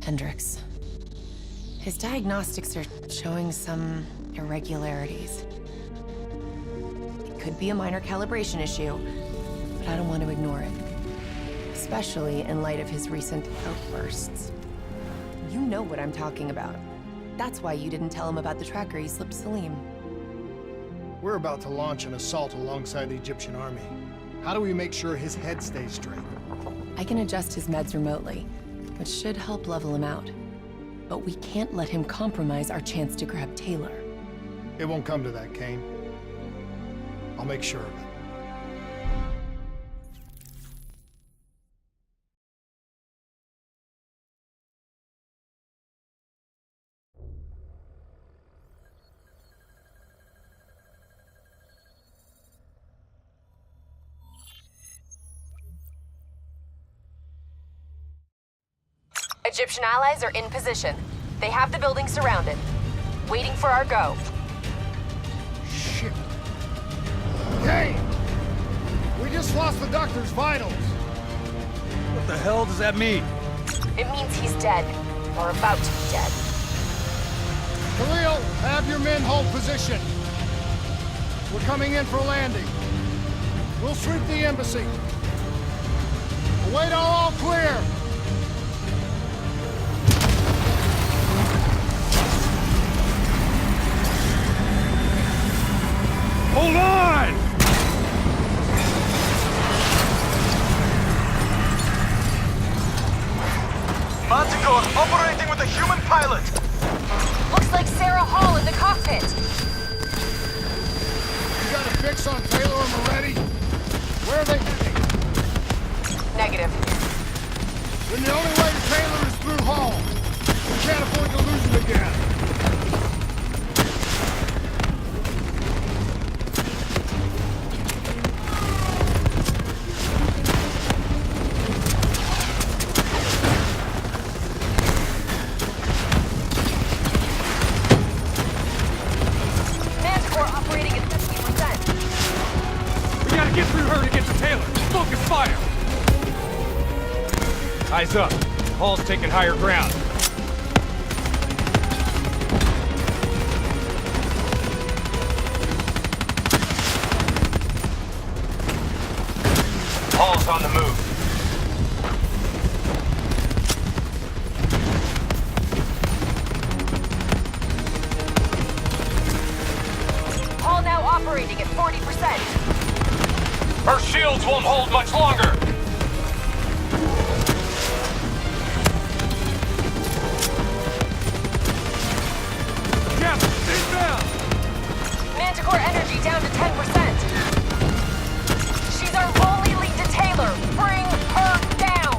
Hendricks. His diagnostics are showing some irregularities. It could be a minor calibration issue, but I don't want to ignore it. Especially in light of his recent outbursts. You know what I'm talking about. That's why you didn't tell him about the tracker he slipped Salim. We're about to launch an assault alongside the Egyptian army. How do we make sure his head stays straight? I can adjust his meds remotely, which should help level him out. But we can't let him compromise our chance to grab Taylor. It won't come to that, Kane. I'll make sure of it. Egyptian allies are in position. They have the building surrounded. Waiting for our go. Shit. Kane! We just lost the doctor's vitals. What the hell does that mean? It means he's dead. Or about to be dead. Khalil, have your men hold position. We're coming in for landing. We'll sweep the embassy. Await all clear. Hold on! Manticore operating with a human pilot! Looks like Sarah Hall in the cockpit. You got a fix on Taylor and Moretti? Where are they heading? Negative. Then the only way to Taylor is through Hall. We can't afford to lose him again. Get through her to get to Taylor. Focus fire. Eyes up. Hall's taking higher ground. Hall's on the move. Hall now operating at 40%. Her shields won't hold much longer! Jeff, stay down! Manticore energy down to 10%. She's our only lead to Taylor. Bring her down!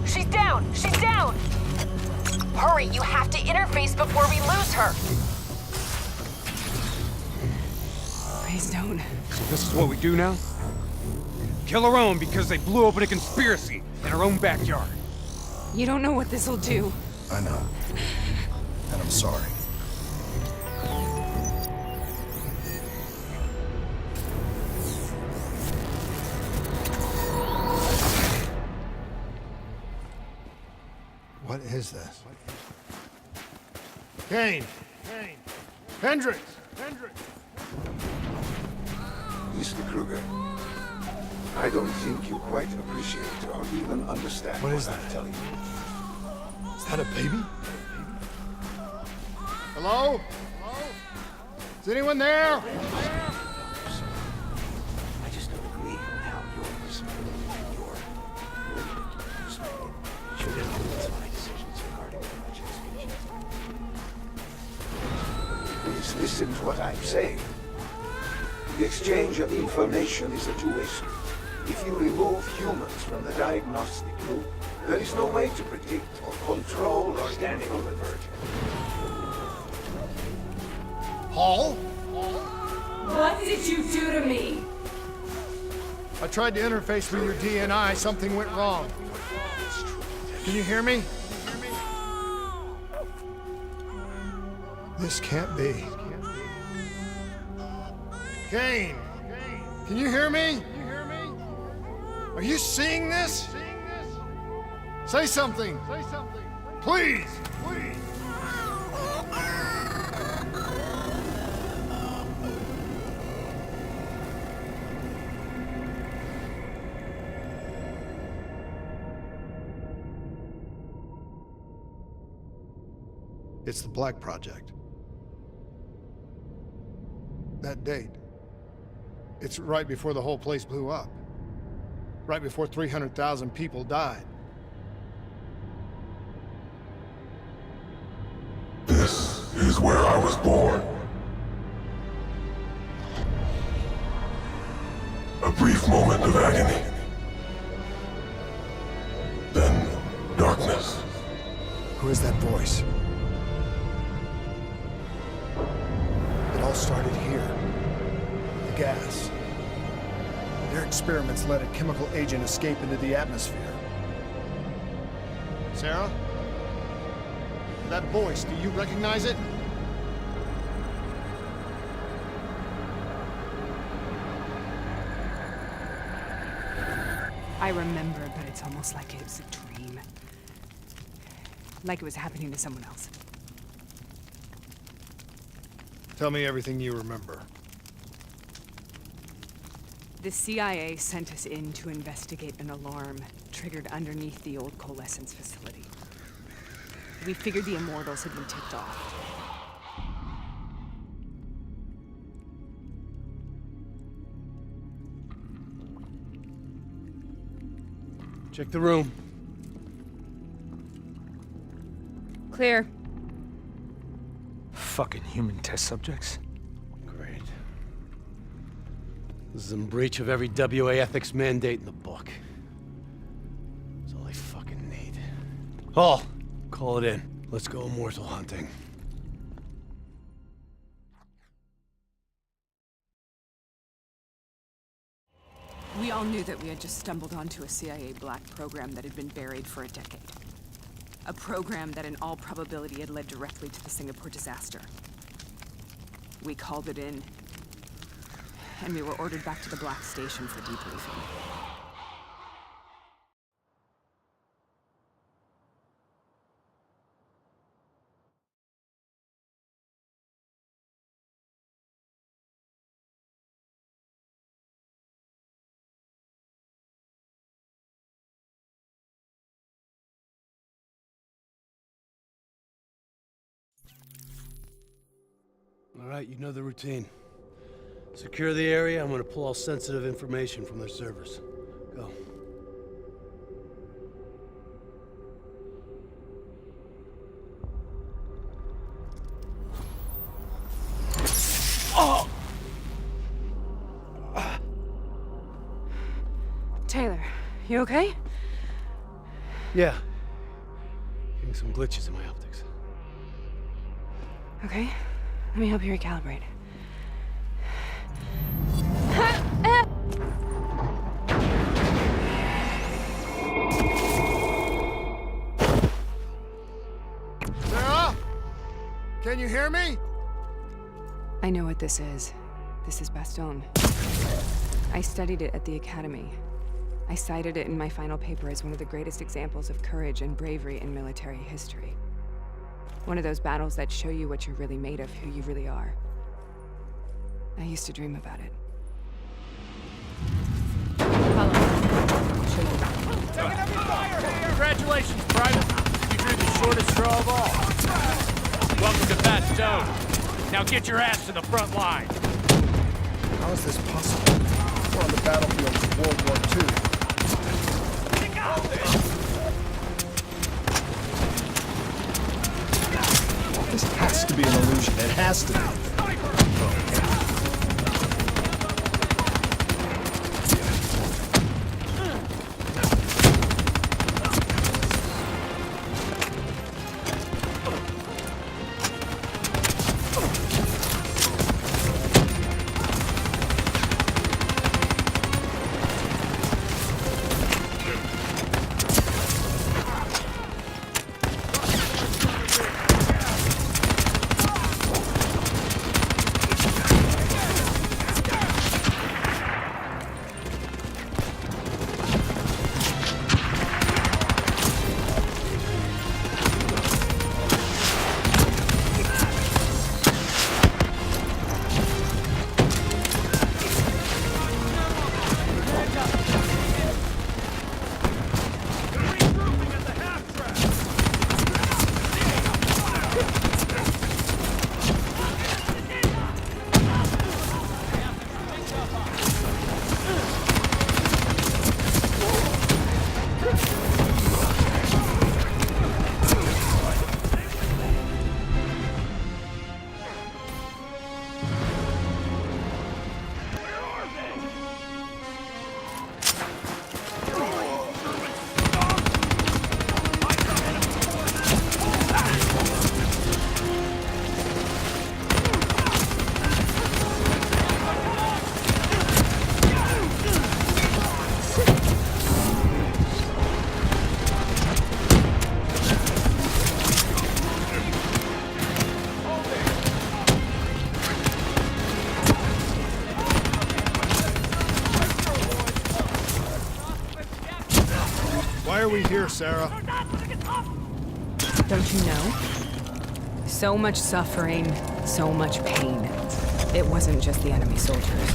She's down! Hurry, you have to interface before we lose her! Please don't. So this is what we do now? Kill our own because they blew open a conspiracy in our own backyard. You don't know what this'll do. I know. And I'm sorry. What is this? Kane! Hendricks! Mr. Kruger, I don't think you quite appreciate or even understand What is I'm that? telling you. Is that a baby? Hello? Is anyone there? I just don't agree on how your perspective, your limited perspective, should influence my decisions regarding my education. Please listen to what I'm saying. The exchange of information is a two-way street. If you remove humans from the diagnostic loop, there is no way to predict or control organic convergence. Hall? What did you do to me? I tried to interface with your DNI. Something went wrong. Can you hear me? This can't be. Kane, can you hear me? Are you seeing this? Say something. Please. It's the Black Project. That date. It's right before the whole place blew up. Right before 300,000 people died. This is where I was born. A brief moment of agony. Then darkness. Who is that voice? It all started here. The gas. Their experiments let a chemical agent escape into the atmosphere. Sarah? That voice, do you recognize it? I remember, but it's almost like it was a dream. Like it was happening to someone else. Tell me everything you remember. The CIA sent us in to investigate an alarm triggered underneath the old coalescence facility. We figured the Immortals had been tipped off. Check the room. Clear. Fucking human test subjects. Great. This is in breach of every WA ethics mandate in the book. That's all I fucking need. Hall, call it in. Let's go immortal hunting. We all knew that we had just stumbled onto a CIA black program that had been buried for a decade. A program that in all probability had led directly to the Singapore disaster. We called it in, and we were ordered back to the Black Station for debriefing. All right, you know the routine. Secure the area. I'm gonna pull all sensitive information from their servers. Go. Taylor, you okay? Yeah. Getting some glitches in my optics. Okay, let me help you recalibrate. Sarah? Can you hear me? I know what this is. This is Bastogne. I studied it at the Academy. I cited it in my final paper as one of the greatest examples of courage and bravery in military history. One of those battles that show you what you're really made of, who you really are. I used to dream about it. Follow me. I'll show you that. Congratulations, Private. You drew the shortest straw of all. Welcome to Bastogne. Now get your ass to the front line. How is this possible? We're on the battlefield of World War II. This has to be an illusion. It has to be. Sarah. Don't you know? So much suffering, so much pain. It wasn't just the enemy soldiers.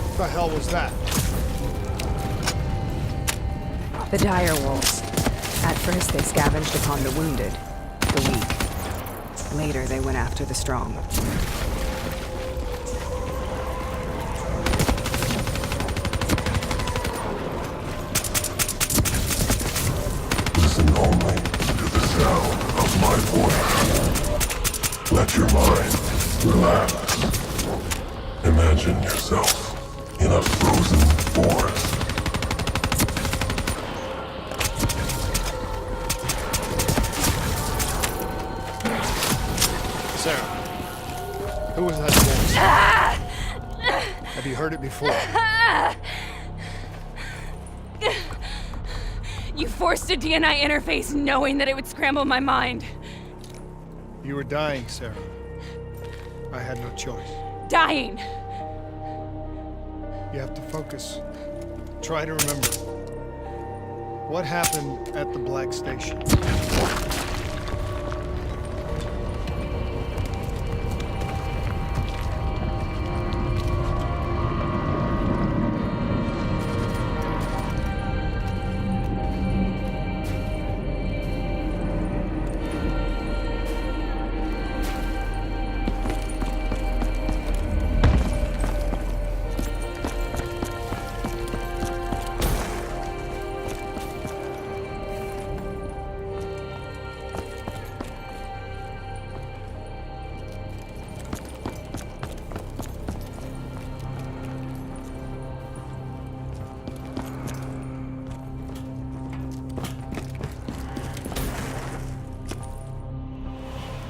What the hell was that? The dire wolves. At first, they scavenged upon the wounded, the weak. Later, they went after the strong. Listen only to the sound of my voice. Let your mind relax. Imagine yourself in a frozen forest. Sarah, who was that voice? Have you heard it before? You forced a DNI interface knowing that it would scramble my mind. You were dying, Sarah. I had no choice. Dying! You have to focus. Try to remember. What happened at the Black Station?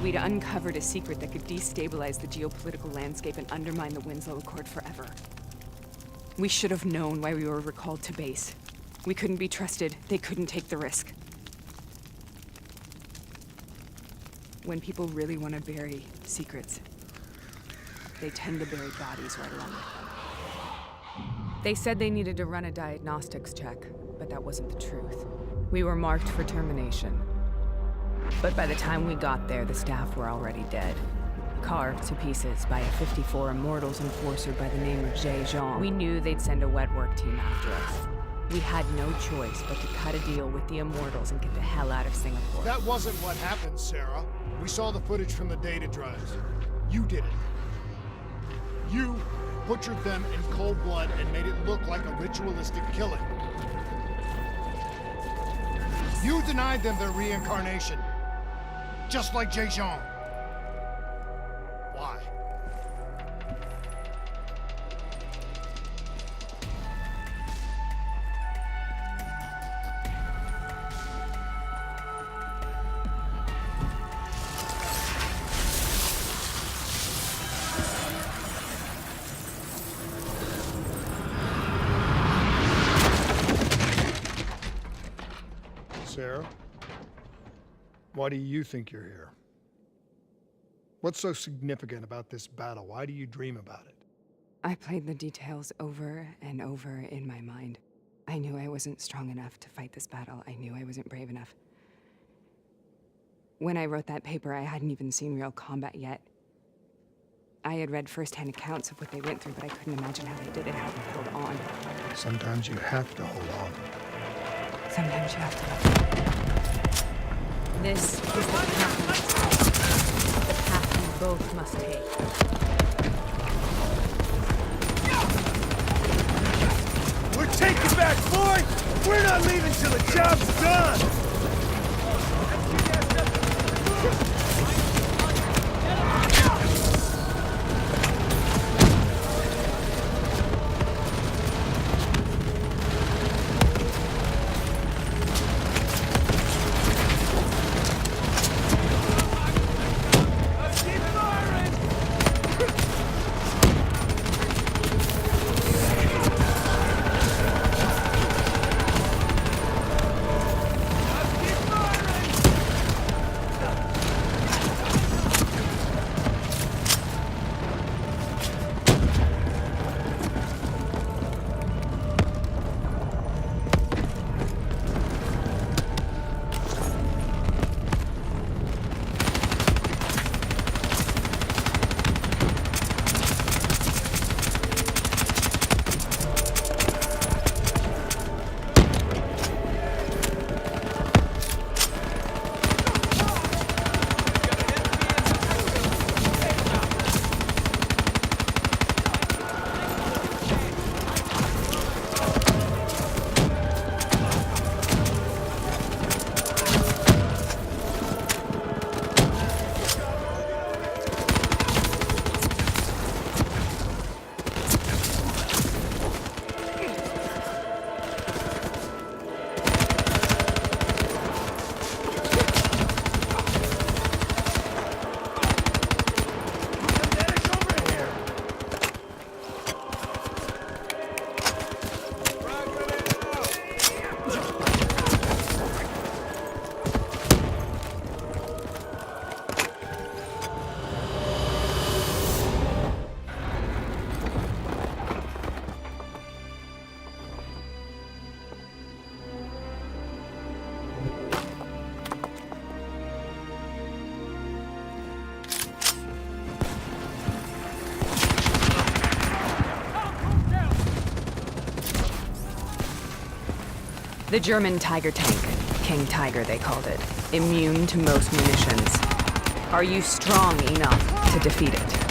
We'd uncovered a secret that could destabilize the geopolitical landscape and undermine the Winslow Accord forever. We should have known why we were recalled to base. We couldn't be trusted. They couldn't take the risk. When people really want to bury secrets, they tend to bury bodies right along with them. They said they needed to run a diagnostics check, but that wasn't the truth. We were marked for termination. But by the time we got there, the staff were already dead. Carved to pieces by a 54 Immortals enforcer by the name of Jay Jean. We knew they'd send a wet work team after us. We had no choice but to cut a deal with the Immortals and get the hell out of Singapore. That wasn't what happened, Sarah. We saw the footage from the data drives. You did it. You butchered them in cold blood and made it look like a ritualistic killing. You denied them their reincarnation. Just like Jay Jean. Why? Sarah? Why do you think you're here? What's so significant about this battle? Why do you dream about it? I played the details over and over in my mind. I knew I wasn't strong enough to fight this battle. I knew I wasn't brave enough. When I wrote that paper, I hadn't even seen real combat yet. I had read first-hand accounts of what they went through, but I couldn't imagine how they did it, how they held on. Sometimes you have to hold on. Sometimes you have to let go. This is the path you both must take. back, boy! We're not leaving till the job's done! The German Tiger tank. King Tiger, they called it. Immune to most munitions. Are you strong enough to defeat it?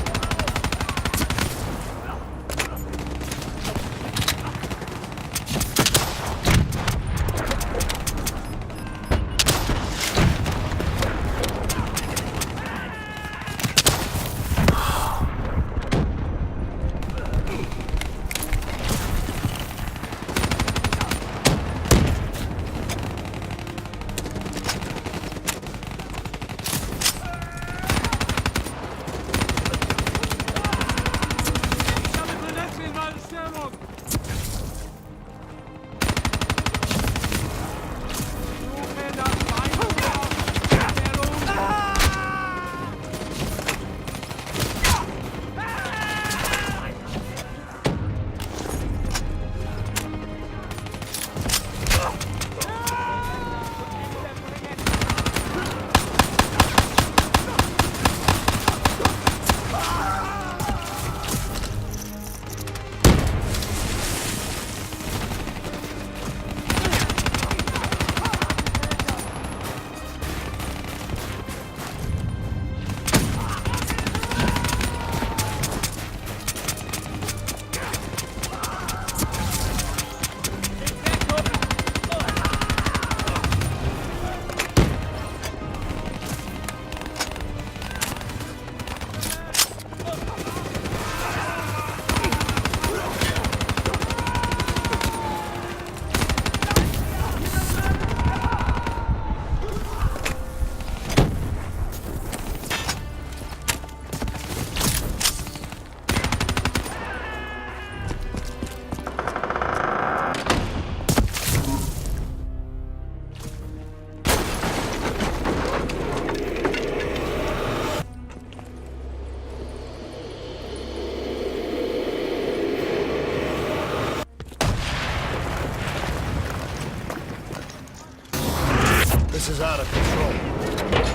This is out of control.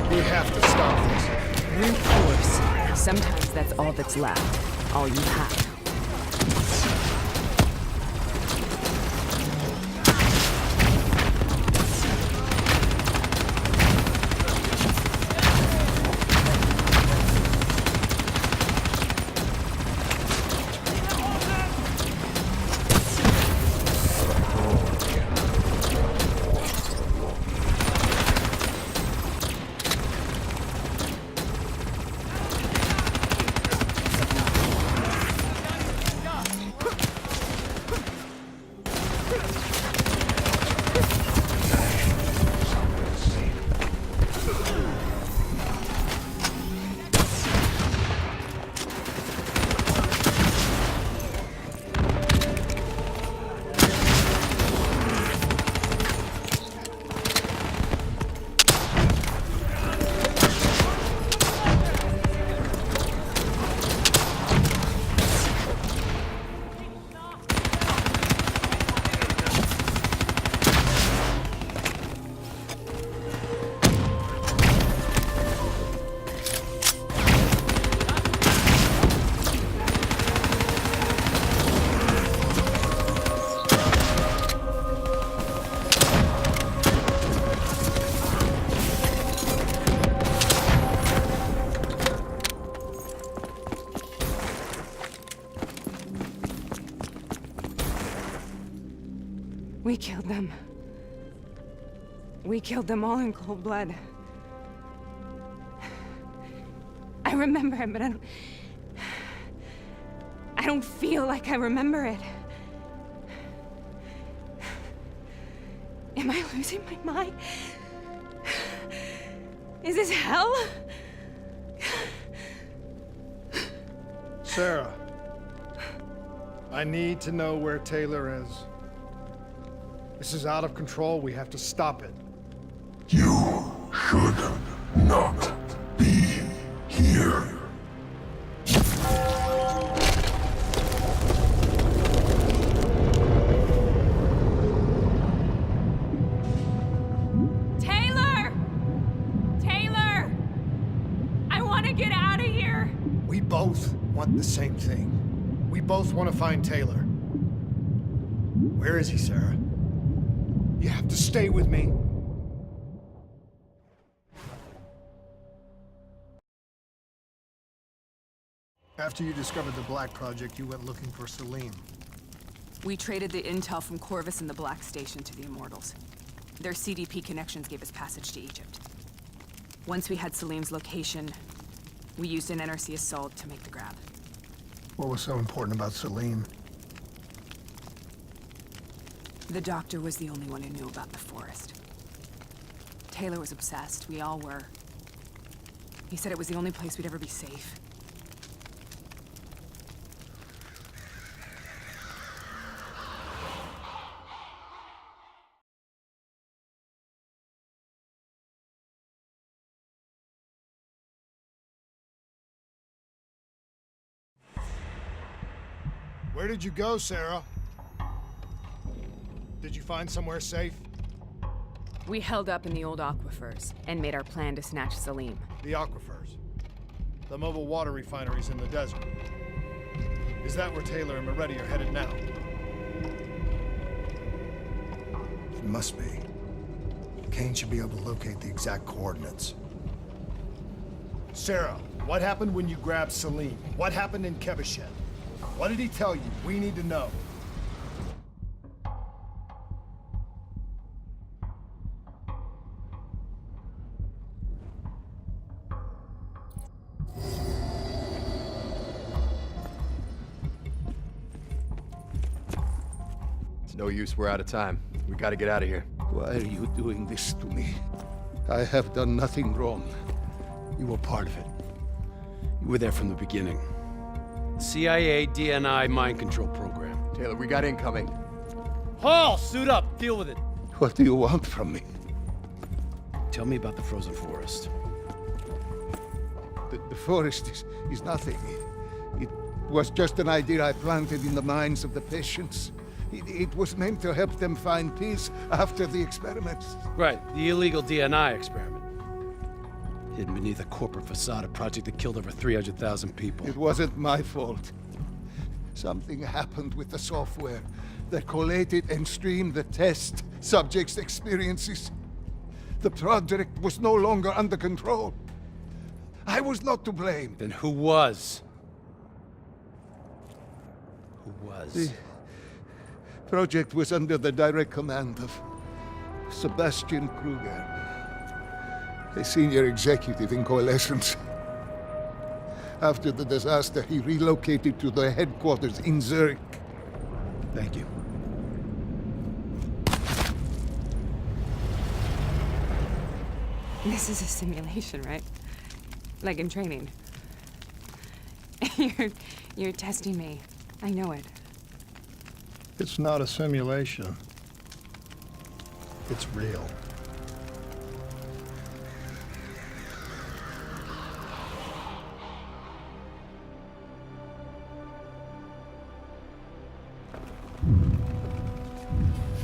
We have to stop this. Brute force. Sometimes that's all that's left. All you have. We killed them. We killed them all in cold blood. I remember it, but I don't feel like I remember it. Am I losing my mind? Is this hell? Sarah, I need to know where Taylor is. This is out of control. We have to stop it. You should not be here. Taylor! Taylor! I want to get out of here! We both want the same thing. We both want to find Taylor. Where is he, Sarah? You have to stay with me. After you discovered the Black Project, you went looking for Salim. We traded the intel from Corvus and the Black Station to the Immortals. Their CDP connections gave us passage to Egypt. Once we had Salim's location, we used an NRC assault to make the grab. What was so important about Salim? The doctor was the only one who knew about the forest. Taylor was obsessed. We all were. He said it was the only place we'd ever be safe. Where did you go, Sarah? Did you find somewhere safe? We held up in the old aquifers and made our plan to snatch Salim. The aquifers. The mobile water refineries in the desert. Is that where Taylor and Moretti are headed now? It must be. Kane should be able to locate the exact coordinates. Sarah, what happened when you grabbed Salim? What happened in Kebashet? What did he tell you? We need to know. It's no use, we're out of time. We gotta get out of here. Why are you doing this to me? I have done nothing wrong. You were part of it. You were there from the beginning. CIA, DNI, mind control program. Taylor, we got incoming. Hall, suit up, deal with it. What do you want from me? Tell me about the frozen forest. The forest is nothing. It was just an idea I planted in the minds of the patients. It was meant to help them find peace after the experiments. Right, the illegal DNI experiment. Hidden beneath a corporate facade, a project that killed over 300,000 people. It wasn't my fault. Something happened with the software that collated and streamed the test subjects' experiences. The project was no longer under control. I was not to blame. Then who was? Who was? The project was under the direct command of Sebastian Kruger, a senior executive in Coalescence. After the disaster, he relocated to the headquarters in Zurich. Thank you. This is a simulation, right? Like in training. You're testing me. I know it. It's not a simulation. It's real.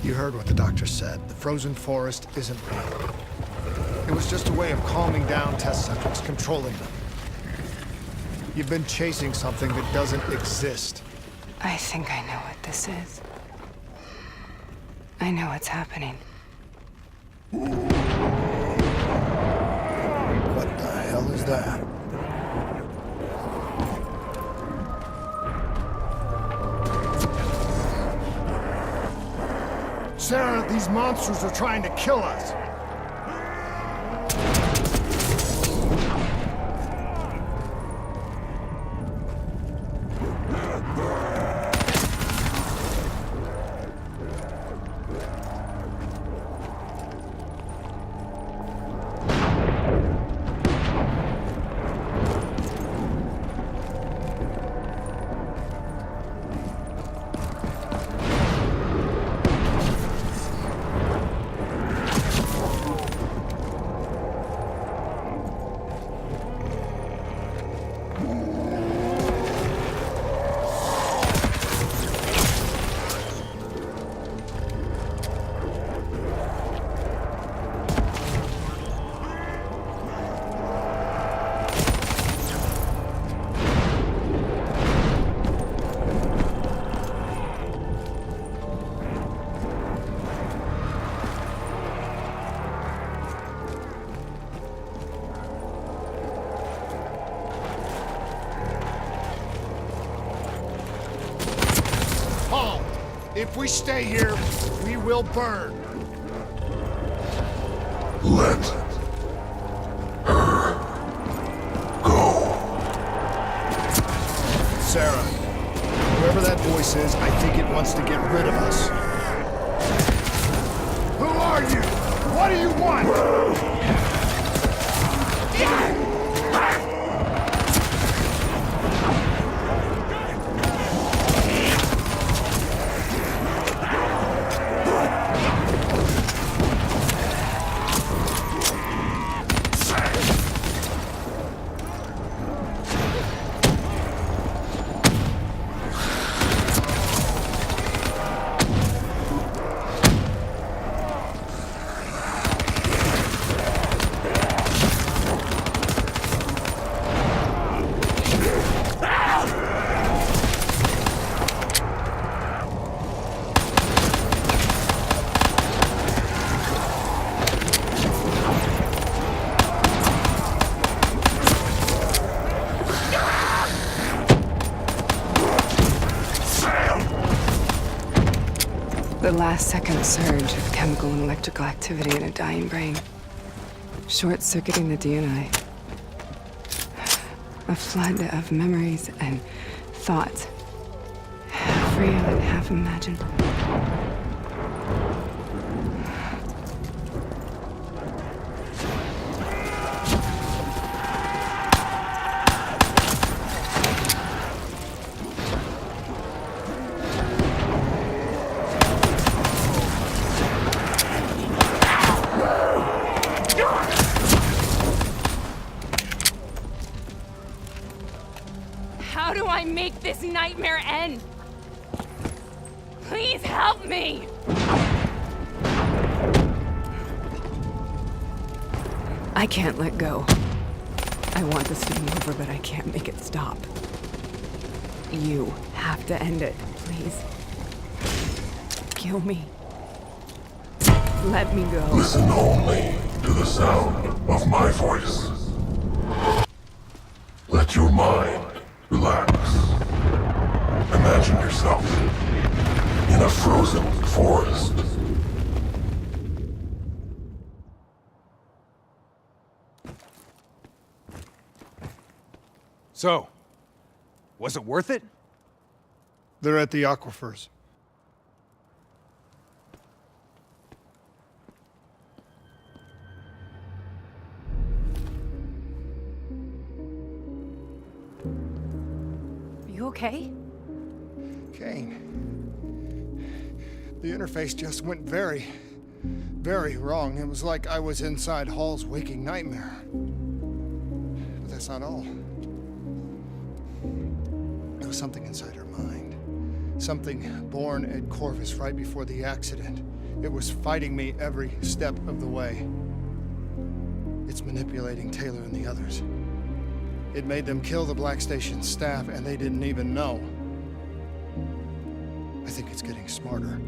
You heard what the doctor said. The frozen forest isn't real. It was just a way of calming down test subjects, controlling them. You've been chasing something that doesn't exist. I think I know what this is. I know what's happening. What the hell is that? Sarah, these monsters are trying to kill us. If we stay here, we will burn. Let her go. Sarah, whoever that voice is, I think it wants to get rid of us. Who are you? What do you want? The last second surge of chemical and electrical activity in a dying brain. Short-circuiting the DNA. A flood of memories and thoughts. Half real and half imagined. How do I make this nightmare end? Please help me! I can't let go. I want this to be over, but I can't make it stop. You have to end it, please. Kill me. Let me go. Listen only to the sound of my voice. Let your mind relax. Imagine yourself in a frozen forest. So, was it worth it? They're at the aquifers. You okay? Kane. The interface just went very, very wrong. It was like I was inside Hall's waking nightmare. But that's not all. There was something inside her mind. Something born at Corvus right before the accident. It was fighting me every step of the way. It's manipulating Taylor and the others. It made them kill the Black Station staff, and they didn't even know. I think it's getting smarter.